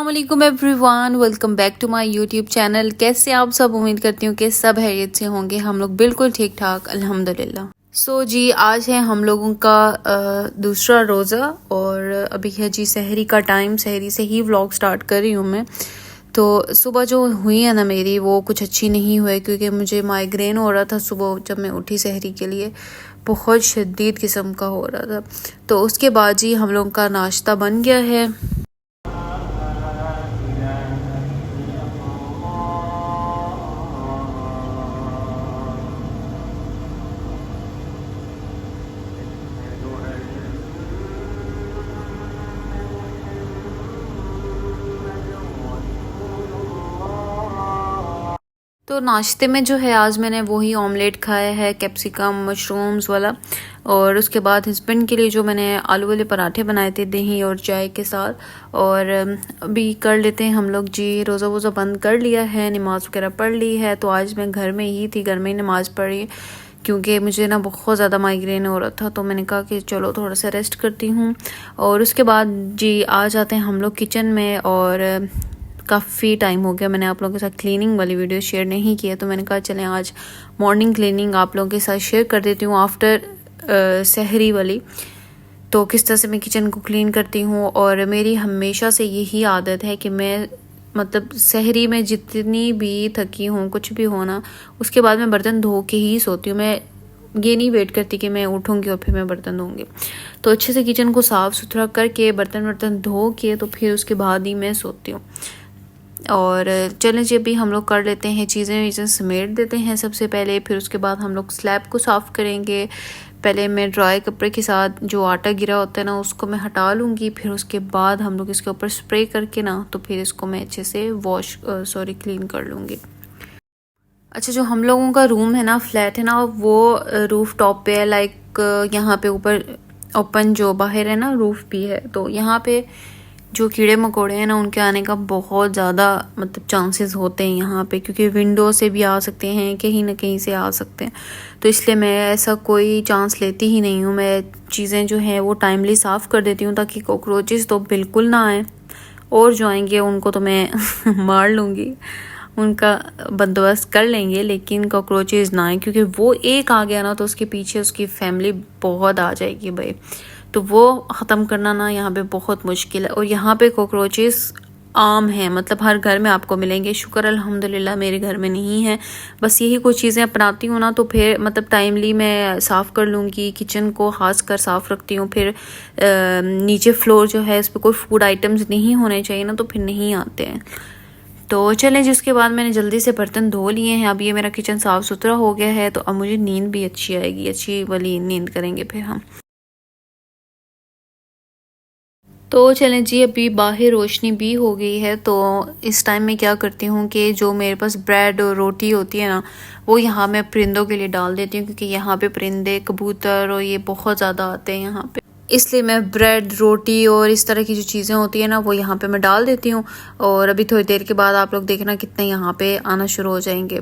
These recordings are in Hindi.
अस्सलामुअलैकुम everyone, welcome back to my YouTube channel. कैसे आप सब? उम्मीद करती हूँ कि सब खैरियत से होंगे। हम लोग बिल्कुल ठीक ठाक अल्हम्दुलिल्लाह। सो जी, आज है हम लोगों का दूसरा रोज़ा और अभी है जी सहरी का टाइम। सहरी से ही व्लॉग स्टार्ट कर रही हूँ मैं। तो सुबह जो हुई है ना मेरी, वो कुछ अच्छी नहीं हुई क्योंकि मुझे माइग्रेन हो रहा था सुबह जब मैं उठी सहरी के लिए। बहुत शदीद किस्म का हो रहा था। तो उसके बाद जी हम लोगों का नाश्ता बन गया है। तो नाश्ते में जो है आज मैंने वही ऑमलेट खाया है, कैप्सिकम मशरूम्स वाला। और उसके बाद हस्बैंड के लिए जो मैंने आलू वाले पराठे बनाए थे दही और चाय के साथ। और अभी कर लेते हैं हम लोग जी, रोज़ा वोज़ा बंद कर लिया है, नमाज़ वगैरह पढ़ ली है। तो आज मैं घर में ही थी, घर में ही नमाज़ पढ़ी क्योंकि मुझे ना बहुत ज़्यादा माइग्रेन हो रहा था। तो मैंने कहा कि चलो थोड़ा सा रेस्ट करती हूँ। और उसके बाद जी आ जाते हैं हम लोग किचन में। और काफ़ी टाइम हो गया मैंने आप लोगों के साथ क्लीनिंग वाली वीडियो शेयर नहीं की है, तो मैंने कहा चलें आज मॉर्निंग क्लीनिंग आप लोगों के साथ शेयर कर देती हूँ आफ्टर सहरी वाली। तो किस तरह से मैं किचन को क्लीन करती हूँ। और मेरी हमेशा से यही आदत है कि मैं मतलब सहरी में जितनी भी थकी हूँ कुछ भी होना, उसके बाद मैं बर्तन धो के ही सोती हूँ। मैं ये नहीं वेट करती कि मैं उठूँगी और फिर मैं बर्तन धोऊंगी। तो अच्छे से किचन को साफ़ सुथरा करके बर्तन धो के तो फिर उसके बाद ही मैं सोती हूँ। और चलें जी अभी हम लोग कर लेते हैं चीज़ें समेट देते हैं सबसे पहले। फिर उसके बाद हम लोग स्लैब को साफ़ करेंगे। पहले मैं ड्राई कपड़े के साथ जो आटा गिरा होता है ना उसको मैं हटा लूँगी। फिर उसके बाद हम लोग इसके ऊपर स्प्रे करके ना तो फिर इसको मैं अच्छे से क्लीन कर लूँगी। अच्छा, जो हम लोगों का रूम है ना, फ्लैट है ना, वो रूफ टॉप पे है। लाइक यहाँ पे ऊपर ओपन जो बाहर है ना रूफ भी है। तो यहाँ पे जो कीड़े मकोड़े हैं ना उनके आने का बहुत ज़्यादा मतलब चांसेस होते हैं यहाँ पे, क्योंकि विंडो से भी आ सकते हैं, कहीं ना कहीं से आ सकते हैं। तो इसलिए मैं ऐसा कोई चांस लेती ही नहीं हूँ। मैं चीज़ें जो हैं वो टाइमली साफ़ कर देती हूँ ताकि कॉकरोचेस तो बिल्कुल ना आए, और जो आएंगे उनको तो मैं मार लूँगी, उनका बंदोबस्त कर लेंगे, लेकिन कॉकरोचेस ना आए, क्योंकि वो एक आ गया ना तो उसके पीछे उसकी फैमिली बहुत आ जाएगी भाई। तो वो ख़त्म करना ना यहाँ पे बहुत मुश्किल है। और यहाँ पे कॉकरोचेस आम हैं, मतलब हर घर में आपको मिलेंगे। शुक्र अल्हम्दुलिल्लाह मेरे घर में नहीं है। बस यही कुछ चीज़ें अपनाती हूँ ना तो फिर मतलब टाइमली मैं साफ़ कर लूँगी। किचन को खास कर साफ़ रखती हूँ। फिर नीचे फ्लोर जो है इस पर कोई फूड आइटम्स नहीं होने चाहिए ना, तो फिर नहीं आते हैं। तो चलें, जिसके बाद मैंने जल्दी से बर्तन धो लिए हैं। अब ये मेरा किचन साफ़ सुथरा हो गया है तो अब मुझे नींद भी अच्छी आएगी, अच्छी वाली नींद करेंगे फिर हम। तो चलें जी, अभी बाहर रोशनी भी हो गई है। तो इस टाइम में क्या करती हूँ कि जो मेरे पास ब्रेड और रोटी होती है ना, वो यहाँ मैं परिंदों के लिए डाल देती हूँ, क्योंकि यहाँ पे परिंदे कबूतर और ये बहुत ज़्यादा आते हैं यहाँ पे। इसलिए मैं ब्रेड रोटी और इस तरह की जो चीज़ें होती है ना वो यहाँ पे मैं डाल देती हूँ। और अभी थोड़ी देर के बाद आप लोग देखना कितने यहाँ पे आना शुरू हो जाएंगे।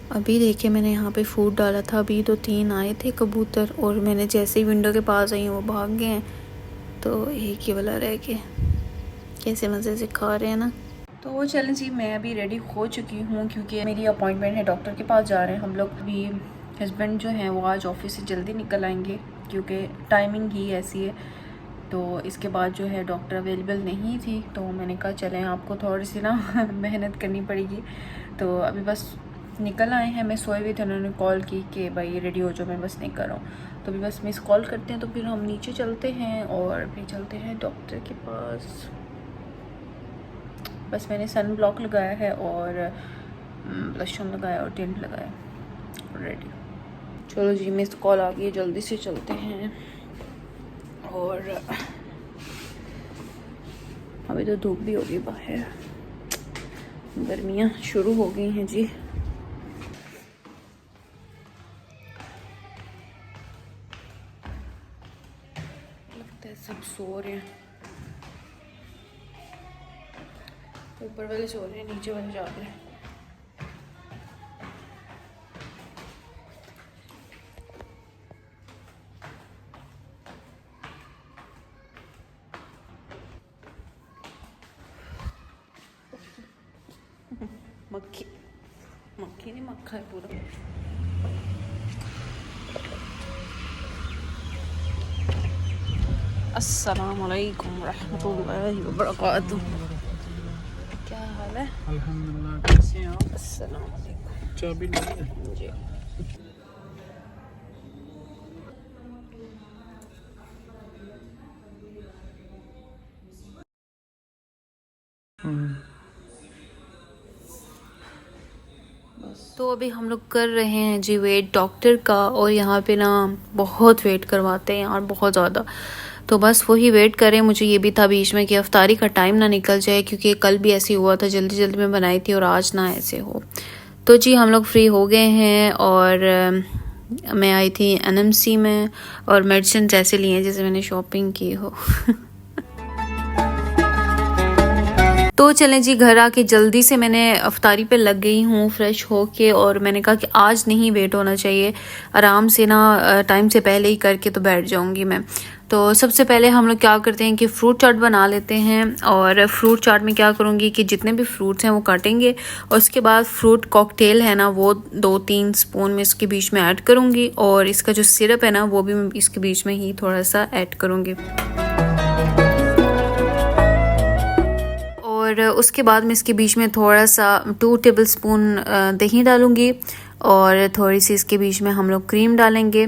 अभी देखिए मैंने यहाँ पे फूड डाला था, अभी तो 3 आए थे कबूतर, और मैंने जैसे ही विंडो के पास आई वो भाग गए हैं। तो एक ही वाला रह के कैसे मज़े से खा रहे हैं ना। तो चलें जी, मैं अभी रेडी हो चुकी हूँ क्योंकि मेरी अपॉइंटमेंट है, डॉक्टर के पास जा रहे हैं हम लोग। अभी हस्बैंड जो हैं वो आज ऑफिस से जल्दी निकल आएंगे क्योंकि टाइमिंग ही ऐसी है। तो इसके बाद जो है डॉक्टर अवेलेबल नहीं थी, तो मैंने कहा चलें आपको थोड़ी सी ना मेहनत करनी पड़ेगी। तो अभी बस निकल आए हैं। मैं सोए हुई थी, उन्होंने कॉल की कि भाई रेडी हो जाओ, मैं बस नहीं कर रहा हूँ। तो अभी बस मिस कॉल करते हैं तो फिर हम नीचे चलते हैं और फिर चलते हैं डॉक्टर के पास। बस मैंने सन ब्लॉक लगाया है और ब्लश लगाया और टिंट लगाया, रेडी। चलो जी, मिस कॉल आ गई, जल्दी से चलते हैं। और अभी तो धूप भी होगी बाहर, गर्मियाँ शुरू हो गई हैं जी। लगता है सब सो रहे हैं, ऊपर वाले सो रहे हैं, नीचे वाले जाग रहे हैं। मक्खी मक्खी नहीं, मक्खा है पूरा। अस्सलाम वालेकुम रहमतुल्लाहि व बरकातुहू। क्या हाल है? अल्हम्दुलिल्लाह, कैसे हैं आप? अस्सलाम वालेकुम। चाबी नहीं जी। तो अभी हम लोग कर रहे हैं जी वेट डॉक्टर का, और यहाँ पे ना बहुत वेट करवाते हैं यार, बहुत ज़्यादा। तो बस वही वेट करें। मुझे ये भी था बीच में कि अफ्तारी का टाइम ना निकल जाए, क्योंकि कल भी ऐसे हुआ था, जल्दी जल्दी में बनाई थी, और आज ना ऐसे हो। तो जी हम लोग फ्री हो गए हैं, और मैं आई थी एनएमसी में, और मेडिसिन ऐसे लिए हैं जैसे मैंने शॉपिंग की हो। तो चलें जी, घर आके जल्दी से मैंने अफ्तारी पे लग गई हूँ फ्रेश होके, और मैंने कहा कि आज नहीं वेट होना चाहिए, आराम से ना टाइम से पहले ही करके तो बैठ जाऊँगी मैं। तो सबसे पहले हम लोग क्या करते हैं कि फ़्रूट चाट बना लेते हैं। और फ्रूट चाट में क्या करूँगी कि जितने भी फ्रूट्स हैं वो काटेंगे, और उसके बाद फ्रूट कॉकटेल है ना वो 2-3 स्पून में इसके बीच में ऐड करूँगी, और इसका जो सिरप है ना वो भी मैं इसके बीच में ही थोड़ा सा ऐड करूँगी। और उसके बाद मैं इसके बीच में थोड़ा सा 2 टेबलस्पून दही डालूँगी, और थोड़ी सी इसके बीच में हम लोग क्रीम डालेंगे,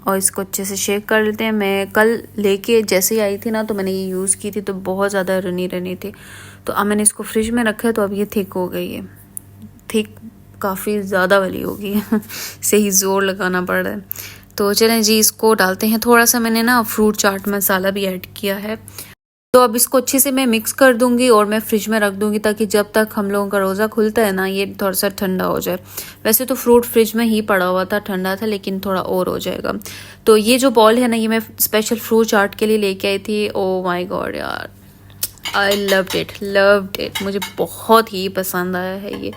और इसको अच्छे से शेक कर लेते हैं। मैं कल लेके जैसे ही आई थी ना तो मैंने ये यूज़ की थी, तो बहुत ज़्यादा रनी रनी थी। तो अब मैंने इसको फ्रिज में रखा है, तो अब ये थिक हो गई है, थिक काफ़ी ज़्यादा वाली हो गई है। सही ज़ोर लगाना पड़ रहा है। तो चलें जी, इसको डालते हैं। थोड़ा सा मैंने ना फ्रूट चाट मसाला भी ऐड किया है। तो अब इसको अच्छे से मैं मिक्स कर दूंगी, और मैं फ्रिज में रख दूंगी, ताकि जब तक हम लोगों का रोज़ा खुलता है ना ये थोड़ा सा ठंडा हो जाए। वैसे तो फ्रूट फ्रिज में ही पड़ा हुआ था, ठंडा था, लेकिन थोड़ा और हो जाएगा। तो ये जो बॉल है ना, ये मैं स्पेशल फ्रूट चाट के लिए लेके आई थी। ओ माय गॉड यार, आई लव्ड इट, मुझे बहुत ही पसंद आया है ये।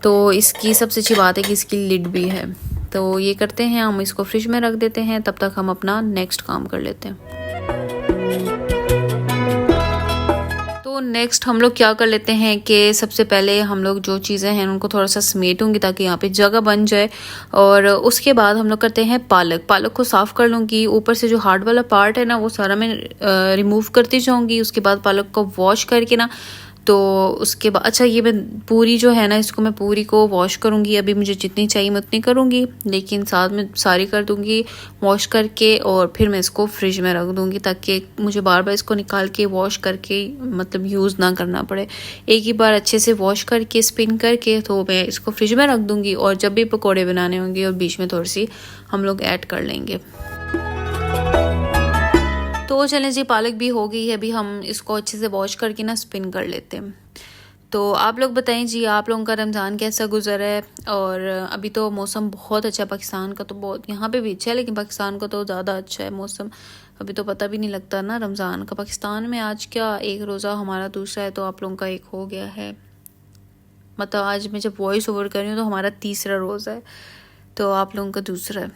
तो इसकी सबसे अच्छी बात है कि इसकी लिड भी है। तो ये करते हैं, हम इसको फ्रिज में रख देते हैं, तब तक हम अपना नेक्स्ट काम कर लेते हैं। तो नेक्स्ट हम लोग क्या कर लेते हैं कि सबसे पहले हम लोग जो चीज़ें हैं उनको थोड़ा सा समेटूंगी, ताकि यहाँ पे जगह बन जाए। और उसके बाद हम लोग करते हैं पालक को साफ़ कर लूँगी। ऊपर से जो हार्ड वाला पार्ट है ना वो सारा मैं रिमूव करती जाऊँगी। उसके बाद पालक को वॉश करके ना, तो उसके बाद अच्छा ये मैं पूरी जो है ना इसको मैं पूरी को वॉश करूँगी। अभी मुझे जितनी चाहिए मैं उतनी करूँगी, लेकिन साथ में सारी कर दूँगी वॉश करके, और फिर मैं इसको फ्रिज में रख दूँगी, ताकि मुझे बार बार इसको निकाल के वॉश करके मतलब यूज़ ना करना पड़े। एक ही बार अच्छे से वॉश करके स्पिन करके तो मैं इसको फ्रिज में रख दूँगी, और जब भी पकौड़े बनाने होंगे और बीच में थोड़ी सी हम लोग ऐड कर लेंगे। तो चलें जी, पालक भी हो गई है, अभी हम इसको अच्छे से वॉश करके ना स्पिन कर लेते हैं। तो आप लोग बताएं जी, आप लोगों का रमज़ान कैसा गुजरा है? और अभी तो मौसम बहुत अच्छा है पाकिस्तान का, तो बहुत यहाँ पे भी अच्छा है, लेकिन पाकिस्तान का तो ज़्यादा अच्छा है मौसम। अभी तो पता भी नहीं लगता ना रमज़ान का। पाकिस्तान में आज क्या एक रोज़ा हमारा दूसरा है, तो आप लोगों का एक हो गया है। मतलब आज मैं जब वॉइस ओवर कर रही हूँ तो हमारा तीसरा रोज़ा है, तो आप लोगों का दूसरा है।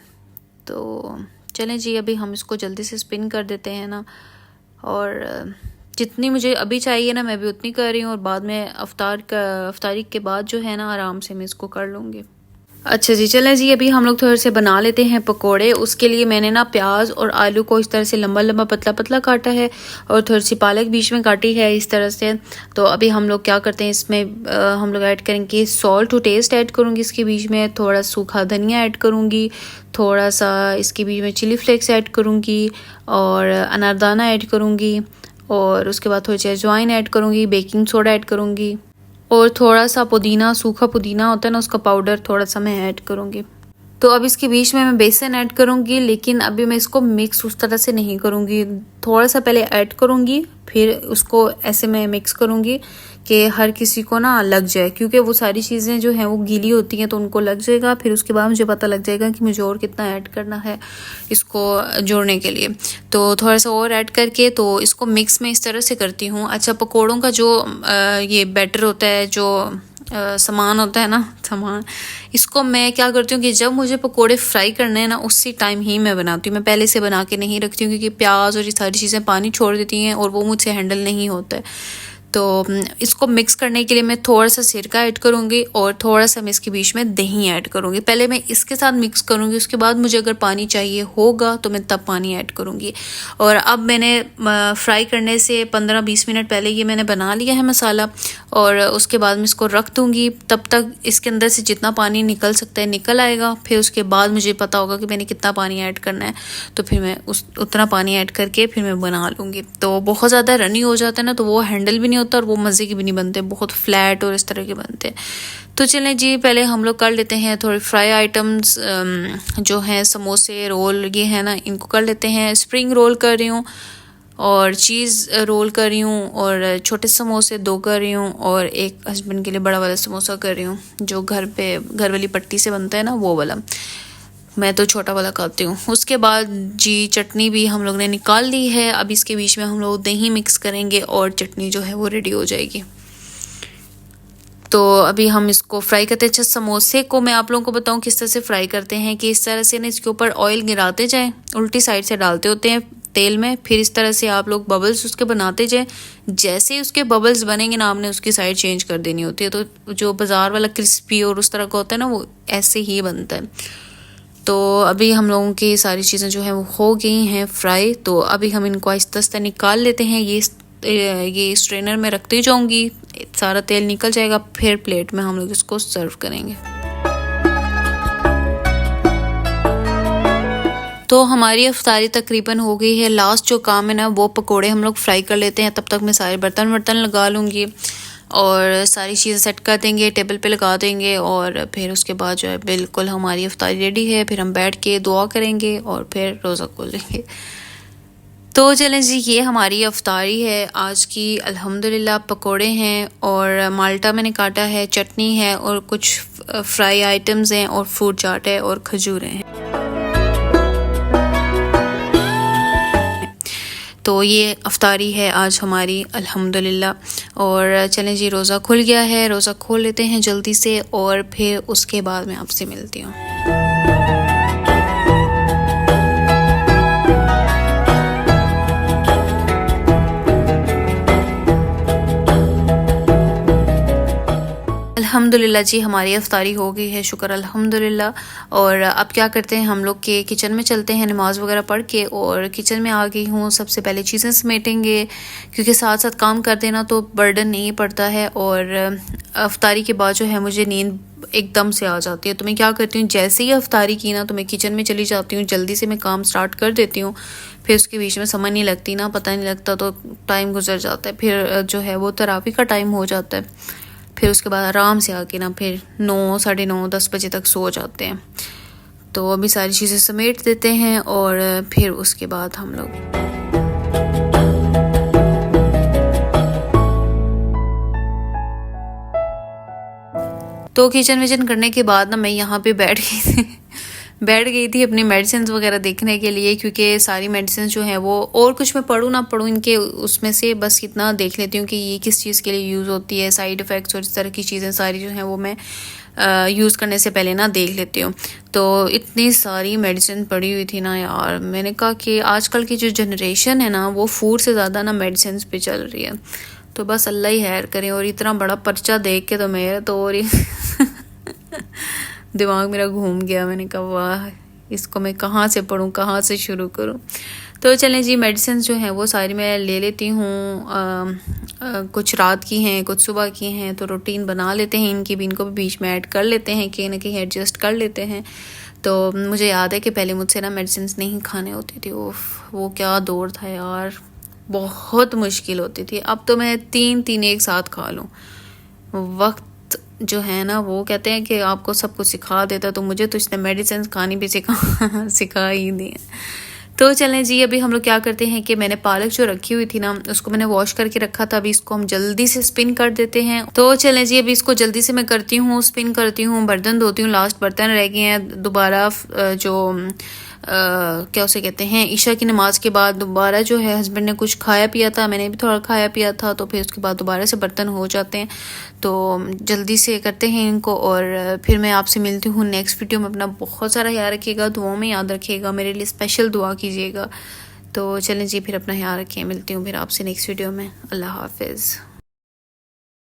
तो चलें जी, अभी हम इसको जल्दी से स्पिन कर देते हैं ना, और जितनी मुझे अभी चाहिए ना मैं भी उतनी कर रही हूँ, और बाद में अफ्तारी के बाद जो है ना आराम से मैं इसको कर लूँगी। अच्छा जी, चलें जी, अभी हम लोग थोड़े से बना लेते हैं पकोड़े। उसके लिए मैंने ना प्याज और आलू को इस तरह से लंबा लंबा पतला पतला काटा है, और थोड़ी सी पालक बीच में काटी है इस तरह से। तो अभी हम लोग क्या करते हैं, इसमें हम लोग ऐड करेंगे सॉल्ट टू टेस्ट ऐड करूँगी, इसके बीच में थोड़ा सूखा धनिया ऐड करूँगी, थोड़ा सा इसके बीच में चिली फ्लेक्स ऐड करूँगी, और अनारदाना ऐड करूँगी, और उसके बाद थोड़ी सी अजवाइन ऐड करूँगी, बेकिंग सोडा ऐड करूँगी, और थोड़ा सा पुदीना, सूखा पुदीना होता है ना उसका पाउडर थोड़ा सा मैं ऐड करूँगी। तो अब इसके बीच में मैं बेसन ऐड करूँगी, लेकिन अभी मैं इसको मिक्स उस तरह से नहीं करूँगी। थोड़ा सा पहले ऐड करूँगी, फिर उसको ऐसे मैं मिक्स करूँगी कि हर किसी को ना लग जाए, क्योंकि वो सारी चीज़ें जो हैं वो गीली होती हैं, तो उनको लग जाएगा। फिर उसके बाद मुझे पता लग जाएगा कि मुझे और कितना ऐड करना है इसको जोड़ने के लिए। तो थोड़ा सा और ऐड करके तो इसको मिक्स में इस तरह से करती हूँ। अच्छा, पकौड़ों का जो ये बैटर होता है, जो सामान होता है ना, सामान, इसको मैं क्या करती हूँ कि जब मुझे पकोड़े फ्राई करने हैं ना उसी टाइम ही मैं बनाती हूँ। मैं पहले से बना के नहीं रखती हूँ, क्योंकि प्याज और ये सारी चीज़ें पानी छोड़ देती हैं और वो मुझसे हैंडल नहीं होता है। तो इसको मिक्स करने के लिए मैं थोड़ा सा सिरका ऐड करूँगी और थोड़ा सा मैं इसके बीच में दही ऐड करूँगी। पहले मैं इसके साथ मिक्स करूँगी, उसके बाद मुझे अगर पानी चाहिए होगा तो मैं तब पानी ऐड करूँगी। और अब मैंने फ्राई करने से 15-20 मिनट पहले ये मैंने बना लिया है मसाला, और उसके बाद मैं इसको रख दूँगी। तब तक इसके अंदर से जितना पानी निकल सकता है निकल आएगा। फिर उसके बाद मुझे पता होगा कि मैंने कितना पानी ऐड करना है, तो फिर मैं उतना पानी ऐड करके फिर मैं बना लूँगी। तो बहुत ज़्यादा रनी हो जाता है ना, तो वो हैंडल भी नहीं होता और वो मज़े के भी नहीं बनते, बहुत फ्लैट और इस तरह के बनते हैं। तो चलें जी, पहले हम लोग कर लेते हैं थोड़े फ्राई आइटम्स जो हैं, समोसे, रोल, ये है ना, इनको कर लेते हैं। स्प्रिंग रोल कर रही हूँ और चीज़ रोल कर रही हूँ, और छोटे समोसे 2 कर रही हूँ, और एक हस्बैंड के लिए बड़ा वाला समोसा कर रही हूँ जो घर वाली पट्टी से बनता है ना, वो वाला। मैं तो छोटा वाला खाती हूँ। उसके बाद जी चटनी भी हम लोग ने निकाल ली है। अब इसके बीच में हम लोग दही मिक्स करेंगे और चटनी जो है वो रेडी हो जाएगी। तो अभी हम इसको फ्राई करते हैं। अच्छा, समोसे को मैं आप लोगों को बताऊं किस तरह से फ्राई करते हैं, कि इस तरह से ना इसके ऊपर ऑयल गिराते जाएं, उल्टी साइड से डालते होते हैं तेल में, फिर इस तरह से आप लोग बबल्स उसके बनाते जाएं। जैसे ही उसके बबल्स बनेंगे ना, आपने उसकी साइड चेंज कर देनी होती है। तो जो बाज़ार वाला क्रिस्पी और उस तरह का होता है ना, वो ऐसे ही बनता है। तो अभी हम लोगों की सारी चीज़ें जो हैं वो हो गई हैं फ्राई। तो अभी हम इनको आहिस्ता आहिस्ता निकाल लेते हैं। ये स्ट्रेनर में रखती जाऊंगी, सारा तेल निकल जाएगा, फिर प्लेट में हम लोग इसको सर्व करेंगे। तो हमारी अफ्तारी तकरीबन हो गई है। लास्ट जो काम है ना, वो पकोड़े हम लोग फ्राई कर लेते हैं। तब तक मैं सारे बर्तन लगा लूँगी और सारी चीज़ें सेट कर देंगे, टेबल पे लगा देंगे, और फिर उसके बाद जो है बिल्कुल हमारी अफ्तारी रेडी है। फिर हम बैठ के दुआ करेंगे और फिर रोज़ा खोल लेंगे। तो चलें जी, ये हमारी अफ्तारी है आज की। अल्हम्दुलिल्लाह पकोड़े हैं और माल्टा मैंने काटा है, चटनी है और कुछ फ्राई आइटम्स हैं और फ्रूट चाट है और खजूरें हैं। तो ये अफ्तारी है आज हमारी अल्हम्दुलिल्लाह। और चलें जी, रोज़ा खुल गया है, रोज़ा खोल लेते हैं जल्दी से और फिर उसके बाद मैं आपसे मिलती हूँ। अल्हम्दुलिल्लाह जी, हमारी अफ्तारी हो गई है, शुक्र अल्हम्दुलिल्लाह। और अब क्या करते हैं, हम लोग के किचन में चलते हैं नमाज़ वगैरह पढ़ के। और किचन में आ गई हूँ, सबसे पहले चीज़ें समेटेंगे, क्योंकि साथ साथ काम कर देना तो बर्डन नहीं पड़ता है। और अफ्तारी के बाद जो है मुझे नींद एकदम से आ जाती है। तो मैं क्या करती हूँ, जैसे ही अफ्तारी की ना, तो मैं किचन में चली जाती हूँ, जल्दी से मैं काम स्टार्ट कर देती हूँ। फिर उसके बीच में समझ नहीं लगती ना, पता नहीं लगता, तो टाइम गुजर जाता है। फिर जो है वो तरावी का टाइम हो जाता है। फिर उसके बाद आराम से आके ना फिर 9, साढ़े 9, 10 बजे तक सो जाते हैं। तो अभी सारी चीज़ें समेट देते हैं और फिर उसके बाद हम लोग तो किचन विचन करने के बाद ना मैं यहाँ पे बैठ गई थी अपनी मेडिसिन वगैरह देखने के लिए, क्योंकि सारी मेडिसिन जो हैं वो, और कुछ मैं पढ़ूँ ना पढ़ूँ इनके उसमें से बस इतना देख लेती हूँ कि ये किस चीज़ के लिए यूज़ होती है, साइड इफ़ेक्ट्स और इस तरह की चीज़ें सारी जो हैं वो मैं यूज़ करने से पहले ना देख लेती हूँ। तो इतनी सारी मेडिसिन पड़ी हुई थी ना यार, मैंने कहा कि आजकल की जो जनरेशन है ना, वो फूड से ज़्यादा ना मेडिसिन पे चल रही है। तो बस अल्लाह ही खैर करे। और इतना बड़ा पर्चा देख के तो मेरा तो और ही दिमाग मेरा घूम गया। मैंने कहा वाह, इसको मैं कहाँ से पढूं, कहाँ से शुरू करूं। तो चलें जी, मेडिसिन जो हैं वो सारी मैं ले लेती हूँ। कुछ रात की हैं, कुछ सुबह की हैं, तो रूटीन बना लेते हैं इनकी भी, इनको भी बीच में ऐड कर लेते हैं, कहीं ना कहीं एडजस्ट कर लेते हैं। तो मुझे याद है कि पहले मुझसे ना मेडिसिन नहीं खाने होती थी। वो क्या दौर था यार, बहुत मुश्किल होती थी। अब तो मैं 3 एक साथ खा लूँ। वक्त जो है ना, वो कहते हैं कि आपको सब कुछ सिखा देता, तो मुझे तो इसने मेडिसिन खानी भी सिखा ही दी है। तो चलें जी, अभी हम लोग क्या करते हैं कि मैंने पालक जो रखी हुई थी ना, उसको मैंने वॉश करके रखा था। अभी इसको हम जल्दी से स्पिन कर देते हैं। तो चलें जी, अभी इसको जल्दी से मैं करती हूँ, स्पिन करती हूँ, बर्तन धोती हूँ। लास्ट बर्तन रह गए हैं। दोबारा जो क्या उसे कहते हैं, ईशा की नमाज के बाद दोबारा जो है हस्बैंड ने कुछ खाया पिया था, मैंने भी थोड़ा खाया पिया था, तो फिर उसके बाद दोबारा से बर्तन हो जाते हैं। तो जल्दी से करते हैं इनको और फिर मैं आपसे मिलती हूँ नेक्स्ट वीडियो में। अपना बहुत सारा ख्याल रखिएगा, दुआओं में याद रखिएगा, मेरे लिए स्पेशल दुआ कीजिएगा। तो चलें जी, फिर अपना ख्याल रखिए, मिलती हूँ फिर आपसे नेक्स्ट वीडियो में। अल्लाह हाफिज़।